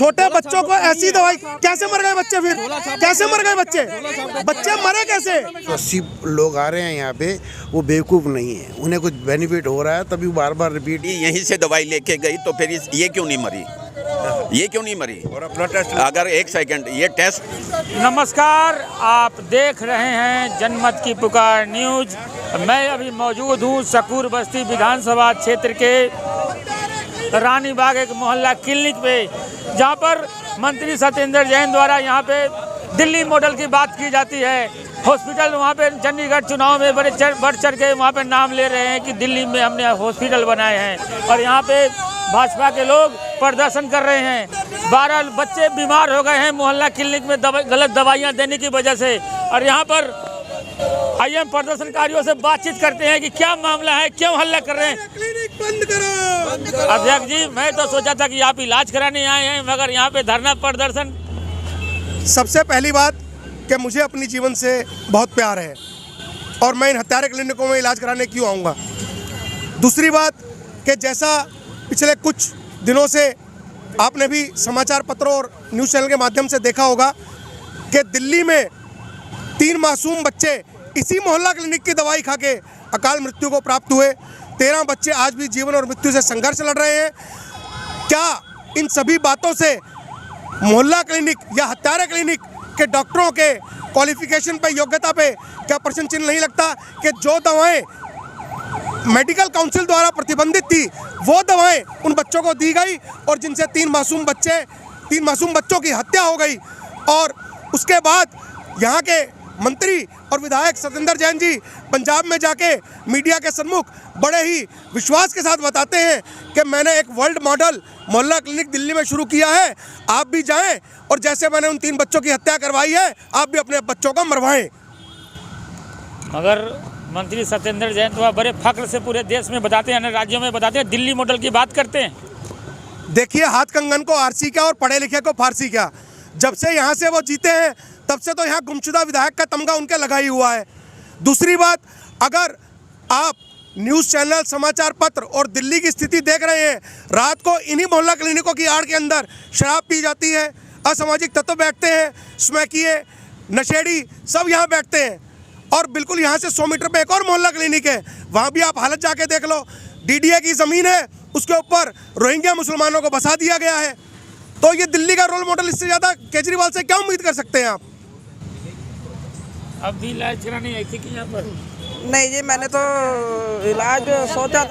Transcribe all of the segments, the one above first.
छोटे बच्चों को ऐसी दवाई, कैसे मर गए बच्चे? फिर कैसे मर गए बच्चे? बच्चे मरे कैसे? 80 लोग आ रहे हैं यहाँ पे, वो बेवकूफ़ नहीं है, उन्हें कुछ बेनिफिट हो रहा है तभी बार बार रिपीट। यहीं से दवाई लेके गई तो फिर ये क्यों नहीं मरी? ये क्यों नहीं मरी? और अपना टेस्ट, अगर एक सेकंड ये टेस्ट। नमस्कार, आप देख रहे हैं जनमत की पुकार न्यूज। मैं अभी मौजूद हूँ सकूर बस्ती विधानसभा क्षेत्र के रानी बाग एक मोहल्ला क्लिनिक पे, जहाँ पर मंत्री सत्येंद्र जैन द्वारा यहाँ पे दिल्ली मॉडल की बात की जाती है। हॉस्पिटल वहाँ पे चंडीगढ़ चुनाव में बढ़ चढ़ के वहाँ पे नाम ले रहे हैं कि दिल्ली में हमने हॉस्पिटल बनाए हैं, और यहाँ पे भाजपा के लोग प्रदर्शन कर रहे हैं। 12 बच्चे बीमार हो गए हैं मोहल्ला क्लिनिक में गलत दवाइयाँ देने की वजह से। और यहाँ पर आइए प्रदर्शनकारियों से बातचीत करते हैं कि क्या मामला है, क्यों हल्ला कर रहे हैं। क्लिनिक बंद करो। अध्यक्ष जी, मैं तो सोचा था कि आप इलाज कराने आए हैं, मगर यहाँ पे धरना प्रदर्शन। सबसे पहली बात कि मुझे अपनी जीवन से बहुत प्यार है और मैं इन हत्यारे क्लिनिकों में इलाज कराने क्यों आऊँगा। दूसरी बात कि जैसा पिछले कुछ दिनों से आपने भी समाचार पत्रों और न्यूज़ चैनल के माध्यम से देखा होगा कि दिल्ली में 3 मासूम बच्चे इसी मोहल्ला क्लिनिक की दवाई खा के अकाल मृत्यु को प्राप्त हुए। 13 बच्चे आज भी जीवन और मृत्यु से संघर्ष लड़ रहे हैं। क्या इन सभी बातों से मोहल्ला क्लिनिक या हत्यारे क्लिनिक के डॉक्टरों के क्वालिफिकेशन पे, योग्यता पे क्या प्रश्न चिन्ह नहीं लगता कि जो दवाएं मेडिकल काउंसिल द्वारा प्रतिबंधित थी वो दवाएं उन बच्चों को दी गई और जिनसे 3 मासूम बच्चों की हत्या हो गई। और उसके बाद यहाँ के मंत्री और विधायक सत्येंद्र जैन जी पंजाब में जाके मीडिया के सम्मुख बड़े ही विश्वास के साथ बताते हैं कि मैंने एक वर्ल्ड मॉडल मोहल्ला क्लिनिक दिल्ली में शुरू किया है, आप भी जाएं और जैसे मैंने उन 3 बच्चों की हत्या करवाई है आप भी अपने बच्चों को मरवाएं। मगर मंत्री सत्येंद्र जैन तो बड़े फख्र से पूरे देश में बताते हैं, राज्यों में बताते हैं, दिल्ली मॉडल की बात करते हैं। देखिए, हाथ कंगन को आरसी क्या और पढ़े लिखे को फारसी क्या। जब से यहाँ से वो जीते हैं तब से तो यहाँ गुमशुदा विधायक का तमगा उनके लगा ही हुआ है। दूसरी बात, अगर आप न्यूज़ चैनल, समाचार पत्र और दिल्ली की स्थिति देख रहे हैं, रात को इन्हीं मोहल्ला क्लिनिकों की आड़ के अंदर शराब पी जाती है, असामाजिक तत्व बैठते हैं, स्मैकिए, नशेड़ी सब यहाँ बैठते हैं। और बिल्कुल यहाँ से 100 मीटर पे एक और मोहल्ला क्लिनिक है, वहाँ भी आप हालत जाके देख लो। डीडीए की ज़मीन है, उसके ऊपर रोहिंग्या मुसलमानों को बसा दिया गया है। तो ये दिल्ली का रोल मॉडल, इससे ज़्यादा केजरीवाल से क्या उम्मीद कर सकते हैं आप? अब भी इलाज कराने आई थी कि यहाँ पर? नहीं जी, मैंने तो इलाज सोचा,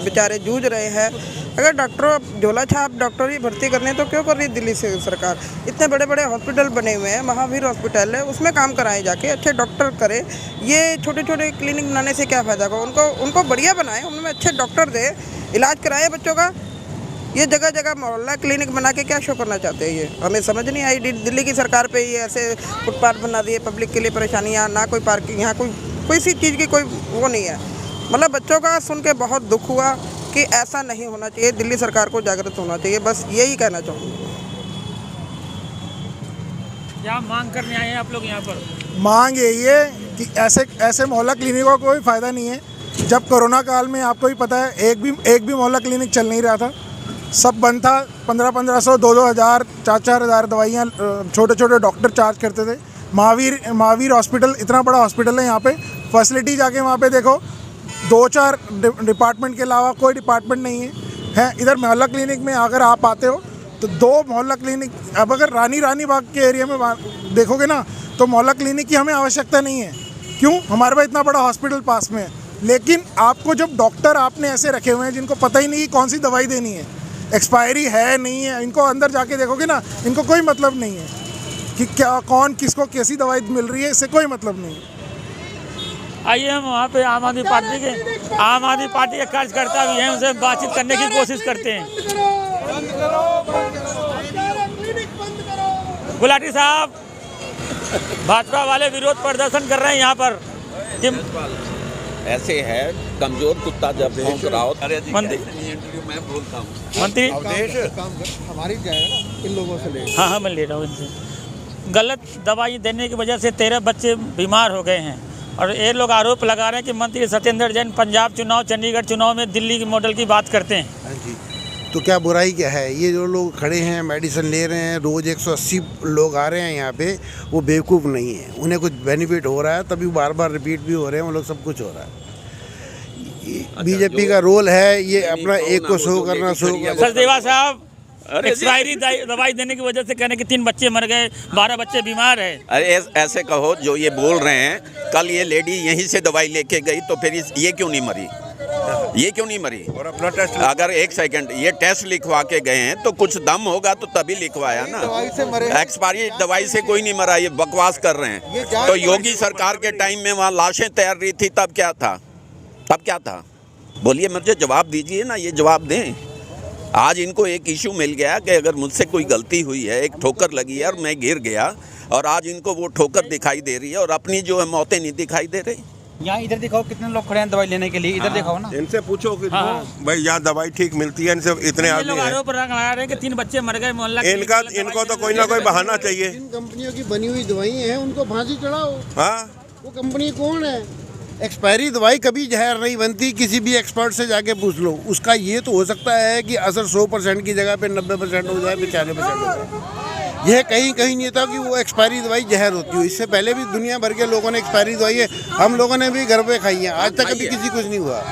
बेचारे जूझ रहे हैं। अगर डॉक्टर झोला छाप डॉक्टर ही भर्ती करने तो क्यों कर रही है दिल्ली से सरकार? इतने बड़े बड़े हॉस्पिटल बने हुए हैं, महावीर हॉस्पिटल है, उसमें काम कराए जाके अच्छे डॉक्टर करे। ये छोटे छोटे क्लिनिक बनाने से क्या फ़ायदा होगा? उनको बढ़िया बनाए, उनमें अच्छे डॉक्टर दे, इलाज कराए बच्चों का। ये जगह जगह मोहल्ला क्लिनिक बना के क्या शो करना चाहते हैं? ये हमें समझ नहीं आई। दिल्ली की सरकार पे ये ऐसे फुटपाथ बना दिए, पब्लिक के लिए परेशानियाँ, ना कोई पार्किंग, यहाँ कोई सी चीज़ की कोई वो नहीं है। मतलब बच्चों का सुन के बहुत दुख हुआ कि ऐसा नहीं होना चाहिए, दिल्ली सरकार को जागृत होना चाहिए, बस यही कहना चाहूँगा। क्या मांग करने आए हैं आप लोग यहाँ पर? मांग यही है कि ऐसे मोहल्ला क्लिनिकों का कोई फ़ायदा नहीं है। जब कोरोना काल में आपको ही पता है, एक भी मोहल्ला क्लिनिक चल नहीं रहा था, सब बंद था। 1500, 2-2 हज़ार, 4-4 हज़ार दवाइयाँ छोटे छोटे डॉक्टर चार्ज करते थे। महावीर हॉस्पिटल इतना बड़ा हॉस्पिटल है, यहाँ पे फैसिलिटी जाके वहाँ पे देखो, 2-4 डिपार्टमेंट के अलावा कोई डिपार्टमेंट नहीं है। इधर मोहल्ला क्लिनिक में अगर आप आते हो तो 2 मोहल्ला क्लिनिक, अब अगर रानी बाग के एरिया में देखोगे ना तो मोहल्ला क्लिनिक की हमें आवश्यकता नहीं है। क्यों? हमारे पास इतना बड़ा हॉस्पिटल पास में है। लेकिन आपको जब डॉक्टर आपने ऐसे रखे हुए हैं जिनको पता ही नहीं कौन सी दवाई देनी है, एक्सपायरी है नहीं है, इनको अंदर जाके देखोगे ना, इनको कोई मतलब नहीं है कि क्या कौन किसको कैसी दवाई मिल रही है, इससे कोई मतलब नहीं है। आइए हम वहाँ पे आम आदमी पार्टी के कार्यकर्ता भी हैं, उनसे बातचीत करने की कोशिश करते हैं। गुलाटी साहब, भाजपा वाले विरोध प्रदर्शन कर रहे हैं यहाँ पर कि ऐसे है कमजोर कुत्ता जब भौंक रहा हो। मंत्री, मैं बोलता हूँ मंत्री हमारी क्या है ना, इन लोगों से ले। हाँ, मैं ले रहा हूँ इनसे। गलत दवाई देने की वजह से 13 बच्चे बीमार हो गए हैं, और ये लोग आरोप लगा रहे हैं कि मंत्री सत्येंद्र जैन पंजाब चुनाव, चंडीगढ़ चुनाव में दिल्ली के मॉडल की बात करते हैं। तो क्या बुराई क्या है? ये जो लोग खड़े हैं मेडिसिन ले रहे हैं, रोज़ 180 लोग आ रहे हैं यहाँ पे, वो बेवकूफ़ नहीं है। उन्हें कुछ बेनिफिट हो रहा है तभी बार बार रिपीट भी हो रहे हैं, वो लोग सब कुछ हो रहा है। बीजेपी का रोल है ये अपना एक को शो करना, सचदेवा साहब एक्सपायरी दवाई देने की वजह से कहने कि 3 बच्चे मर गए, 12 बच्चे बीमार है। अरे ऐसे कहो, जो ये बोल रहे हैं, कल ये लेडी यहीं से दवाई लेके गई तो फिर ये क्यों नहीं मरी? ये क्यों नहीं मरी? और अपना टेस्ट, अगर एक सेकंड ये टेस्ट लिखवा के गए हैं तो कुछ दम होगा तो तभी लिखवाया ना। एक्सपायरी दवाई से कोई नहीं मरा, ये बकवास कर रहे हैं। तो योगी सरकार के टाइम में वहाँ लाशें तैर रही थी, तब क्या था? तब क्या था? बोलिए, मुझे जवाब दीजिए ना, ये जवाब दें। आज इनको एक इशू मिल गया कि अगर मुझसे कोई गलती हुई है, एक ठोकर लगी है और मैं गिर गया, और आज इनको वो ठोकर दिखाई दे रही है और अपनी जो है मौतें नहीं दिखाई दे रही। यहाँ इधर दिखाओ कितने लोग खड़े हैं दवाई लेने के लिए, इधर दिखाओ ना। इनसे पूछो कि भाई यहाँ दवाई ठीक मिलती है, इनसे इतने आदमी लोग हैं। आरोप लगा रहे हैं कि 3 बच्चे मर गए मोहल्ला। इनको तो कोई ना कोई बहाना चाहिए। जिन कंपनियों की बनी हुई दवाइयाँ हैं उनको फांसी चढ़ाओ। हाँ, वो कंपनी कौन है? एक्सपायरी दवाई कभी जहर नहीं बनती, किसी भी एक्सपर्ट से जाके पूछ लो। उसका ये तो हो सकता है कि असर 100% की जगह पे 90% हो जाए, 95% हो जाए। यह कहीं कहीं नहीं था कि वो एक्सपायरी दवाई जहर होती हो। इससे पहले भी दुनिया भर के लोगों ने एक्सपायरी दवाई है, हम लोगों ने भी घर पे खाई है, आज तक कभी किसी कुछ नहीं हुआ।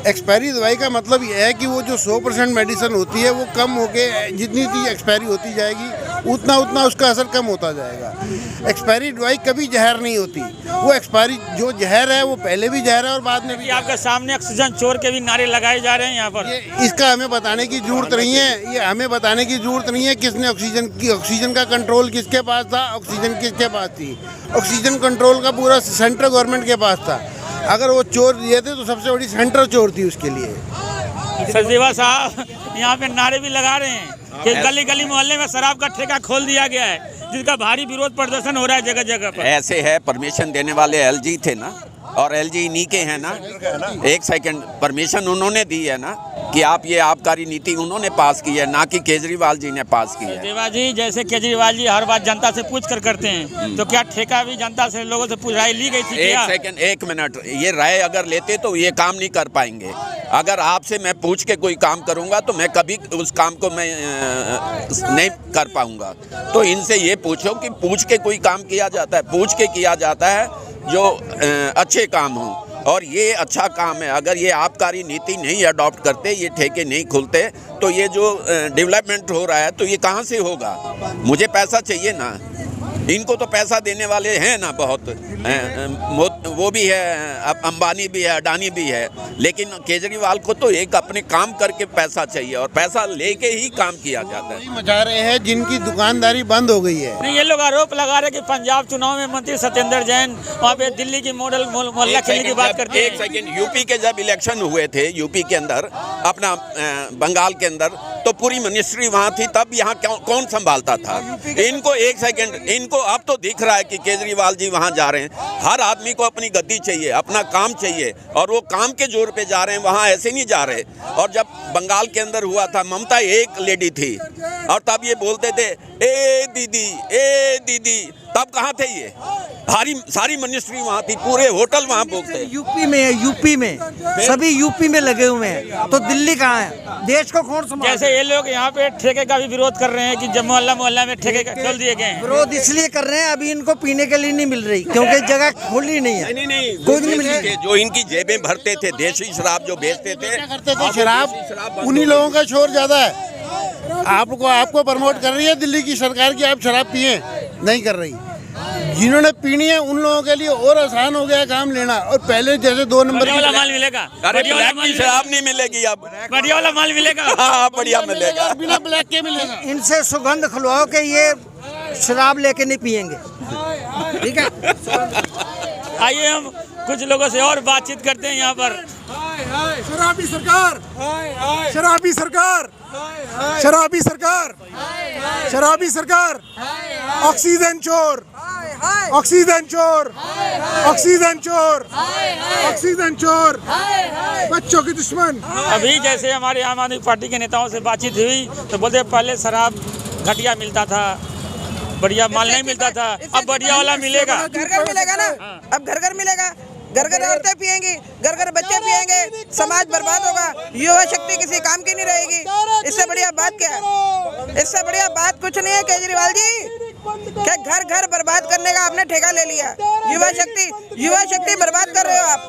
एक्सपायरी दवाई का मतलब यह है कि वो जो 100% मेडिसिन होती है वो कम होके जितनी चीज़ एक्सपायरी होती जाएगी उतना उतना उसका असर कम होता जाएगा। एक्सपायरी दवाई कभी जहर नहीं होती। वो एक्सपायरी जो जहर है वो पहले भी जहर है और बाद में भी। आपके सामने ऑक्सीजन चोर के भी नारे लगाए जा रहे हैं यहाँ पर। इसका हमें बताने की जरूरत नहीं है, ये हमें बताने की जरूरत नहीं है किसने ऑक्सीजन का कंट्रोल किसके पास था, ऑक्सीजन किसके पास थी। ऑक्सीजन कंट्रोल का पूरा सेंट्रल गवर्नमेंट के पास था। अगर वो चोर दिए थे तो सबसे बड़ी सेंट्रल चोर थी उसके लिए। सचदेवा साहब यहाँ पे नारे भी लगा रहे हैं कि गली गली मोहल्ले में शराब का ठेका खोल दिया गया है, जिसका भारी विरोध प्रदर्शन हो रहा है जगह जगह पर। ऐसे है, परमिशन देने वाले एलजी थे ना, और एलजी इन्हीं के हैं ना। एक सेकंड, परमिशन उन्होंने दी है ना कि आप ये आबकारी नीति उन्होंने पास की है, ना कि केजरीवाल जी ने पास की है। देवा जी, जैसे केजरीवाल जी हर बात जनता से पूछ कर करते हैं, तो क्या ठेका भी जनता से लोगों से राय ली गई थी? एक सेकंड, 1 मिनट, ये राय अगर लेते तो ये काम नहीं कर पाएंगे। अगर आपसे मैं पूछ के कोई काम करूंगा तो मैं कभी उस काम को मैं नहीं कर पाऊंगा। तो इनसे ये पूछो कि पूछ के कोई काम किया जाता है, पूछ के किया जाता है जो अच्छे काम हों, और ये अच्छा काम है। अगर ये आबकारी नीति नहीं अडॉप्ट करते, ये ठेके नहीं खुलते, तो ये जो डेवलपमेंट हो रहा है तो ये कहाँ से होगा? मुझे पैसा चाहिए ना, इनको तो पैसा देने वाले हैं ना बहुत, वो भी है, अब अंबानी भी है, अडानी भी है, लेकिन केजरीवाल को तो एक अपने काम करके पैसा चाहिए और पैसा लेके ही काम किया जाता है। मचा रहे हैं जिनकी दुकानदारी बंद हो गई है। नहीं, ये लोग आरोप लगा रहे हैं कि पंजाब चुनाव में मंत्री सत्येंद्र जैन वहाँ पे दिल्ली की मॉडल मोहल्ला खेलने की बात करते हैं। एक सेकंड, यूपी के जब इलेक्शन हुए थे, यूपी के अंदर अपना बंगाल के अंदर, तो पूरी मिनिस्ट्री वहाँ थी, तब यहाँ कौन संभालता था इनको? एक सेकंड, इनको अब तो दिख रहा है कि केजरीवाल जी वहाँ जा रहे हैं। हर आदमी को अपनी गति चाहिए, अपना काम चाहिए, और वो काम के जोर पे जा रहे हैं, वहाँ ऐसे नहीं जा रहे। और जब बंगाल के अंदर हुआ था, ममता एक लेडी थी और तब ये बोलते थे ए दीदी, तब कहाँ थे ये? सारी मिनिस्ट्री वहाँ थी, पूरे होटल वहाँ बोलते हैं। यूपी में है, यूपी में सभी यूपी में लगे हुए हैं, तो दिल्ली कहाँ है? देश को कौन संभाले? जैसे ये लोग यहाँ पे ठेके का भी विरोध कर रहे हैं कि जब मोहल्ला में ठेके खोल दिए गए हैं। विरोध इसलिए कर रहे हैं, अभी इनको पीने के लिए नहीं मिल रही, क्योंकि जगह खोली नहीं है। नहीं, कोई नहीं मिल रही। जो इनकी जेबें भरते थे, देसी शराब जो बेचते थे, करते थे शराब, उन्हीं लोगों का शोर ज्यादा है। आपको प्रमोट कर रही है दिल्ली की सरकार की आप शराब पिए, नहीं कर रही। जिन्होंने पीनी है उन लोगों के लिए और आसान हो गया काम लेना। और पहले जैसे 2 नंबर वाला माल मिलेगा, अरे ब्लैक की शराब नहीं मिलेगी अब, बढ़िया वाला माल मिलेगा। हाँ, बढ़िया मिलेगा, बिना ब्लैक के मिलेगा। इनसे सुगंध खुलवाओ कि ये शराब लेके नहीं पियेंगे, ठीक है? आइए हम कुछ लोगों से और बातचीत करते हैं यहाँ पर। शराबी सरकार, शराबी सरकार, शराबी सरकार, शराबी सरकार, ऑक्सीजन चोर, ऑक्सीजन चोर, ऑक्सीजन चोर, ऑक्सीजन चोर, बच्चों के दुश्मन। अभी जैसे हमारे आम आदमी पार्टी के नेताओं से बातचीत हुई तो बोलते पहले शराब घटिया मिलता था, बढ़िया माल नहीं मिलता था, अब बढ़िया वाला मिलेगा। घर घर मिलेगा ना, अब घर घर मिलेगा। घर घर औरतें पिएंगी, घर घर बच्चे पिएंगे, समाज बर्बाद होगा, युवा शक्ति किसी काम की नहीं रहेगी। इससे बढ़िया बात क्या है? इससे बढ़िया बात कुछ नहीं है केजरीवाल जी, क्या घर घर बर्बाद करने का आपने ठेका ले लिया। युवा शक्ति बर्बाद कर रहे हो आप।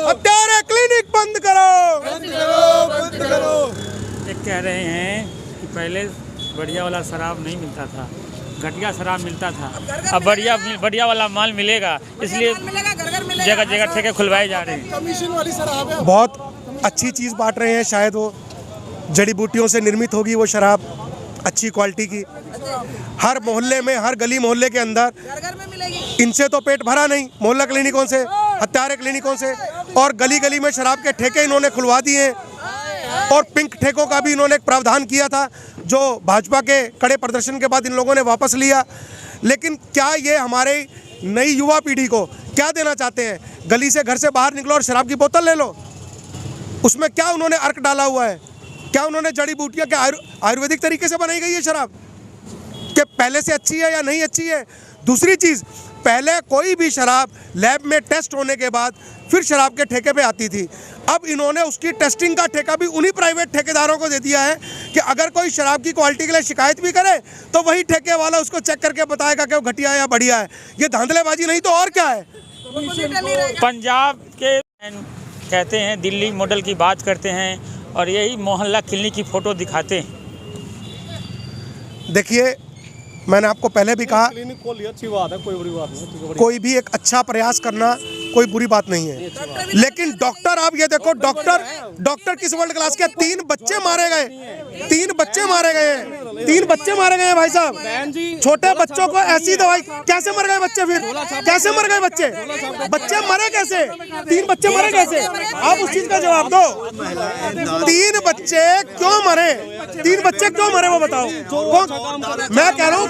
हत्यारे क्लिनिक बंद करो। ये कह रहे हैं कि पहले बढ़िया वाला शराब नहीं मिलता था, घटिया शराब मिलता था, अब बढ़िया वाला माल मिलेगा, इसलिए जगह जगह ठेके खुलवाए जा रहे हैं। बहुत अच्छी चीज़ बांट रहे हैं, शायद वो जड़ी बूटियों से निर्मित होगी वो शराब, अच्छी क्वालिटी की। हर मोहल्ले में, हर गली मोहल्ले के अंदर घर में मिलेगी। इनसे तो पेट भरा नहीं, मोहल्ला क्लिनिकों से, हत्यारे क्लिनिकों से, और गली गली में शराब के ठेके इन्होंने खुलवा दिए हैं। और पिंक ठेकों का भी इन्होंने एक प्रावधान किया था, जो भाजपा के कड़े प्रदर्शन के बाद इन लोगों ने वापस लिया। लेकिन क्या ये हमारे नई युवा पीढ़ी को क्या देना चाहते हैं? गली से, घर से बाहर निकलो और शराब की बोतल ले लो। उसमें क्या उन्होंने अर्क डाला हुआ है? क्या उन्होंने जड़ी बूटियाँ, क्या आयुर्वेदिक तरीके से बनाई गई है शराब? कि पहले से अच्छी है या नहीं अच्छी है? दूसरी चीज़, पहले कोई भी शराब लैब में टेस्ट होने के बाद फिर शराब के ठेके पे आती थी। अब इन्होंने उसकी टेस्टिंग का ठेका भी उन्हीं प्राइवेट ठेकेदारों को दे दिया है कि अगर कोई शराब की क्वालिटी के लिए शिकायत भी करे तो वही ठेके वाला उसको चेक करके बताएगा कि वो घटिया है या बढ़िया है। ये धांधलेबाजी नहीं तो और क्या है? पंजाब के कहते हैं, दिल्ली मॉडल की बात करते हैं और यही मोहल्ला क्लिनिक की फ़ोटो दिखाते हैं। देखिए, मैंने आपको पहले भी कहा, क्लिनिक खोली अच्छी बात है, कोई बुरी बात नहीं। कोई भी एक अच्छा प्रयास करना कोई बुरी बात नहीं है, लेकिन डॉक्टर, आप ये देखो, डॉक्टर किस वर्ल्ड क्लास के? 3 बच्चे मारे गए, 3 बच्चे मारे गए, 3 बच्चे मारे गए भाई साहब। छोटे बच्चों को ऐसी दवाई, कैसे मर गए बच्चे? फिर कैसे मर गए बच्चे? बच्चे मरे कैसे? 3 बच्चे मरे कैसे? आप उस चीज का जवाब दो। 3 बच्चे क्यों मरे? 3 बच्चे क्यों मरे वो बताओ। मैं कह रहा हूँ,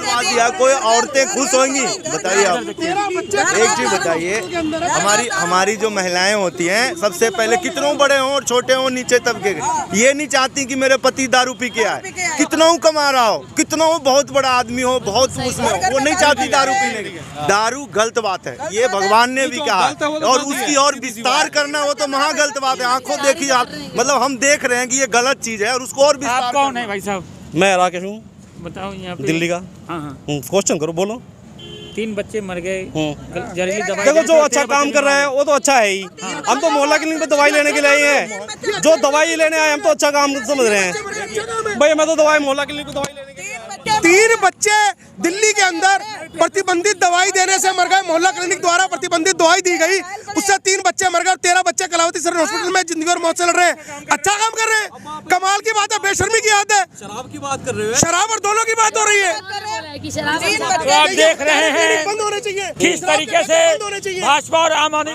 कोई औरतें खुश होंगी? बताइए आप, एक चीज बताइए, हमारी जो महिलाएं होती हैं, सबसे पहले कितनों बड़े हों और छोटे हों, नीचे तबके के, ये नहीं चाहती कि मेरे पति दारू पी के आए, कितना कमा रहा हो, कितना बहुत बड़ा आदमी हो, बहुत उसमें हो, वो नहीं चाहती दारू पीने की। दारू गलत बात है, ये भगवान ने भी कहा, और उसकी और विस्तार करना वो तो महा गलत बात है। आंखों देखिए आप, मतलब हम देख रहे हैं कि ये गलत चीज है और उसको और विस्तार। आप कौन है भाई साहब? मैं राकेश हूँ, बताओ यहाँ पे। दिल्ली का। हाँ, क्वेश्चन करो, बोलो। 3 बच्चे मर गए, जहरीली दवाई। देखो, जो अच्छा काम कर रहा है वो तो अच्छा है ही। हम तो मोहल्ला क्लिनिक पे दवाई लेने के लिए आए हैं, जो दवाई लेने आए हम तो अच्छा काम समझ रहे हैं। भाई मैं तो मोहल्ला क्लिनिक पे दवाई लेने के लिए। 3 बच्चे दिल्ली के अंदर प्रतिबंधित दवाई देने से मर गए। मोहल्ला क्लिनिक द्वारा प्रतिबंधित दवाई दी गई, उससे 3 बच्चे मर गए। 13 बच्चे कलावती सर हॉस्पिटल में जिंदगी और मौत से लड़ रहे हैं। अच्छा काम कर रहे हैं, कमाल की बात है, बेशर्मी की बात है। शराब की बात कर रहे हो? शराब और दोनों की बात हो रही है। तो आप देख रहे हैं बंद होने चाहिए, किस तरीके से भाजपा और आम आदमी